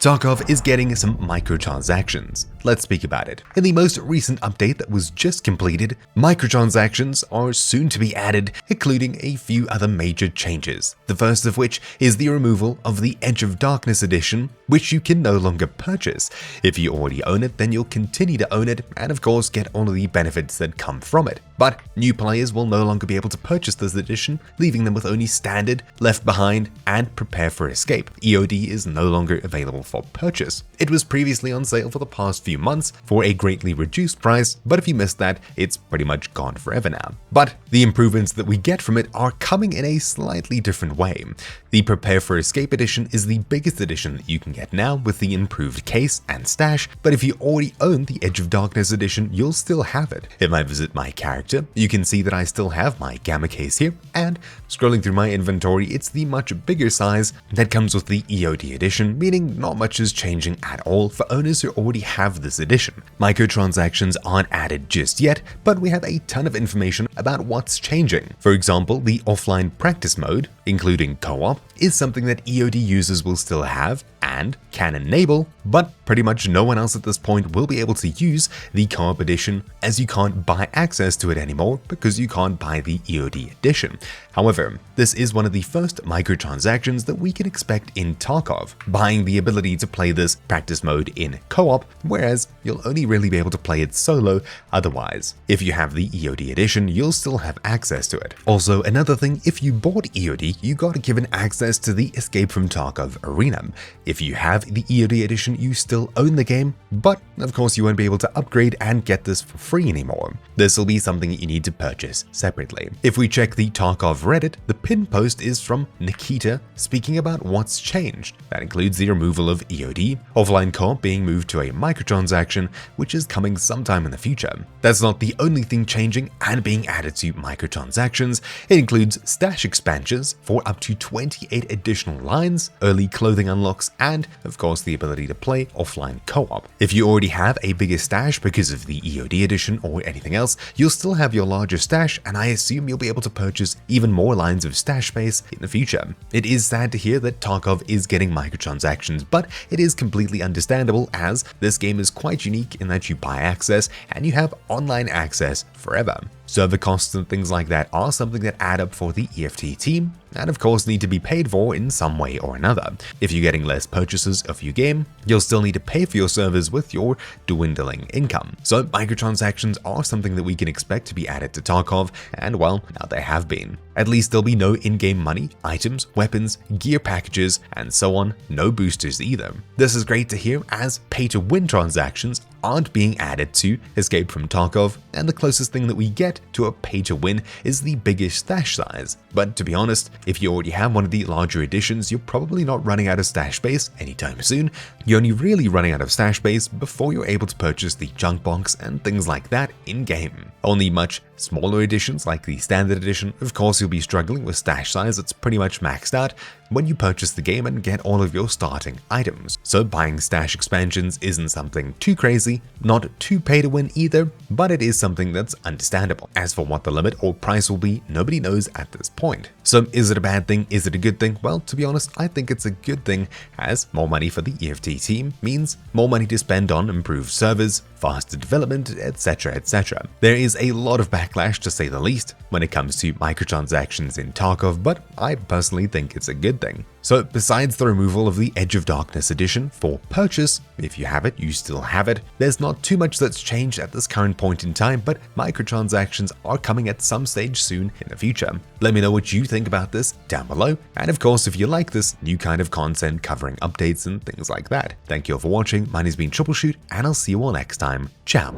Tarkov is getting some microtransactions. Let's speak about it. In the most recent update that was just completed, microtransactions are soon to be added, including a few other major changes. The first of which is the removal of the Edge of Darkness edition, which you can no longer purchase. If you already own it, then you'll continue to own it and of course get all of the benefits that come from it. But new players will no longer be able to purchase this edition, leaving them with only Standard, Left Behind, and Prepare for Escape. EOD is no longer available for purchase. It was previously on sale for the past few months for a greatly reduced price, but if you missed that, it's pretty much gone forever now. But the improvements that we get from it are coming in a slightly different way. The Prepare for Escape edition is the biggest edition that you can get now with the improved case and stash, but if you already own the Edge of Darkness edition, you'll still have it. If I visit my character, you can see that I still have my Gamma case here, and scrolling through my inventory, it's the much bigger size that comes with the EOD edition, meaning not much is changing at all for owners who already have this edition. Microtransactions aren't added just yet, but we have a ton of information about what's changing. For example, the offline practice mode, including co-op, is something that EOD users will still have and can enable, but pretty much no one else at this point will be able to use the co-op edition, as you can't buy access to it anymore because you can't buy the EOD edition. However, this is one of the first microtransactions that we can expect in Tarkov, buying the ability to play this practice mode in co-op, whereas you'll only really be able to play it solo otherwise. If you have the EOD edition, you'll still have access to it. Also, another thing, if you bought EOD, you got given access to the Escape from Tarkov Arena. If you have the EOD edition, you still own the game, but of course you won't be able to upgrade and get this for free anymore. This will be something you need to purchase separately. If we check the Tarkov Reddit, the pinned post is from Nikita speaking about what's changed. That includes the removal of EOD, offline co-op being moved to a microtransaction, which is coming sometime in the future. That's not the only thing changing and being added to microtransactions. It includes stash expansions for up to 28 additional lines, early clothing unlocks, and of course the ability to play offline co-op. If you already have a bigger stash because of the EOD edition or anything else, you'll still have your larger stash, and I assume you'll be able to purchase even more lines of stash space in the future. It is sad to hear that Tarkov is getting microtransactions, but it is completely understandable as this game is quite unique in that you buy access and you have online access forever. Server costs and things like that are something that add up for the EFT team, and of course need to be paid for in some way or another. If you're getting less purchases of your game, you'll still need to pay for your servers with your dwindling income. So microtransactions are something that we can expect to be added to Tarkov, and well, now they have been. At least there'll be no in-game money, items, weapons, gear packages, and so on, no boosters either. This is great to hear, as pay-to-win transactions aren't being added to Escape from Tarkov, and the closest thing that we get to a pay-to-win is the biggest stash size. But to be honest, if you already have one of the larger editions, you're probably not running out of stash space anytime soon. You're only really running out of stash space before you're able to purchase the junk box and things like that in-game. Only much smaller editions like the Standard edition, of course you'll be struggling with stash size that's pretty much maxed out when you purchase the game and get all of your starting items. So buying stash expansions isn't something too crazy, not too pay to win either, but it is something that's understandable. As for what the limit or price will be, nobody knows at this point. So is it a bad thing? Is it a good thing? Well, to be honest, I think it's a good thing, as more money for the EFT team means more money to spend on improved servers, faster development, etc, etc. There is a lot of backlash, to say the least, when it comes to microtransactions in Tarkov, but I personally think it's a good thing. So besides the removal of the Edge of Darkness edition for purchase, if you have it, you still have it, there's not too much that's changed at this current point in time, but microtransactions are coming at some stage soon in the future. Let me know what you think about this down below, and of course if you like this new kind of content covering updates and things like that. Thank you all for watching, mine has been Troubleshoot, and I'll see you all next time. Ciao.